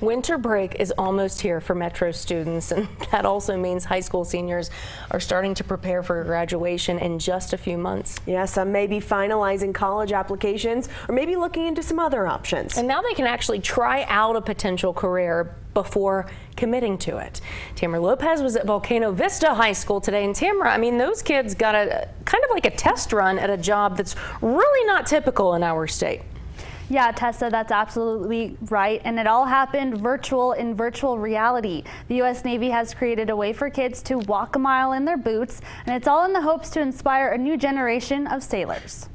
Winter break is almost here for Metro students, and that also means high school seniors are starting to prepare for graduation in just a few months. Yeah, some may be finalizing college applications or maybe looking into some other options. And now they can actually try out a potential career before committing to it. Tamara Lopez was at Volcano Vista High School today, and Tamara, I mean, those kids got a kind of like a test run at a job that's really not typical in our state. Yeah, Tessa, that's absolutely right. And it all happened in virtual reality. The U.S. Navy has created a way for kids to walk a mile in their boots, and it's all in the hopes to inspire a new generation of sailors.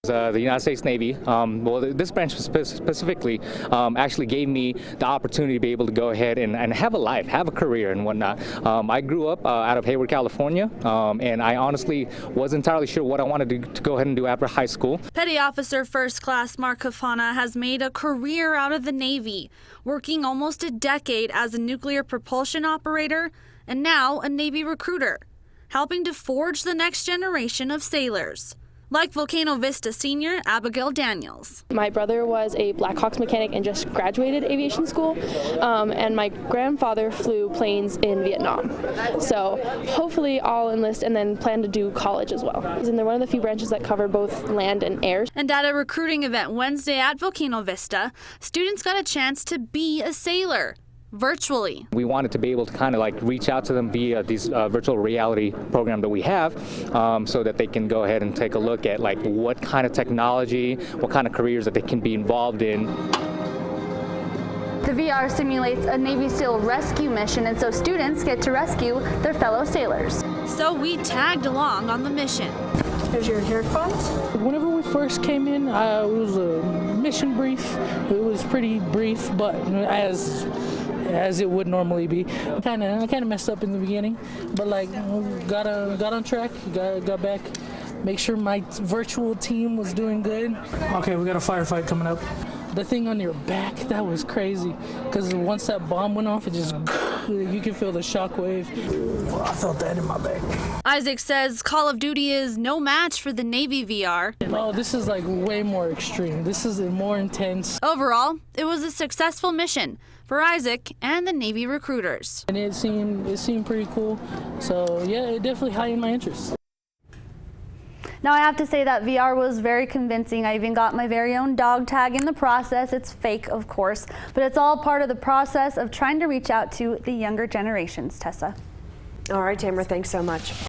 The United States Navy, well, this branch specifically actually gave me the opportunity to be able to go ahead and have a life, have a career and whatnot. I grew up out of Hayward, California, and I honestly wasn't entirely sure what I wanted to go ahead and do after high school. Petty Officer First Class Mark Kafana has made a career out of the Navy, working almost a decade as a nuclear propulsion operator and now a Navy recruiter, helping to forge the next generation of sailors. Like Volcano Vista senior Abigail Daniels. My brother was a Blackhawks mechanic and just graduated aviation school, and my grandfather flew planes in Vietnam. So hopefully I'll enlist and then plan to do college as well. And they're one of the few branches that cover both land and air. And at a recruiting event Wednesday at Volcano Vista, students got a chance to be a sailor. Virtually. We wanted to be able to kind of like reach out to them via these virtual reality program that we have, so that they can go ahead and take a look at like what kind of technology, what kind of careers that they can be involved in. The VR simulates a Navy SEAL rescue mission, and so students get to rescue their fellow sailors. So we tagged along on the mission. Here's your headphones. Whenever we first came in, it was a mission brief. It was pretty brief, but as it would normally be. I kind of messed up in the beginning, but like got on track, got back, make sure my virtual team was doing good. Okay, we got a firefight coming up. The thing on your back, that was crazy, because once that bomb went off, it just, you can feel the shock wave. I felt that in my back. Isaac says Call of Duty is no match for the Navy VR. Oh, this is like way more extreme. This is more intense. Overall, it was a successful mission for Isaac and the Navy recruiters. And it seemed pretty cool. So yeah, it definitely heightened my interest. Now I have to say that VR was very convincing. I even got my very own dog tag in the process. It's fake, of course, but it's all part of the process of trying to reach out to the younger generations, Tessa. All right, Tamara, thanks so much.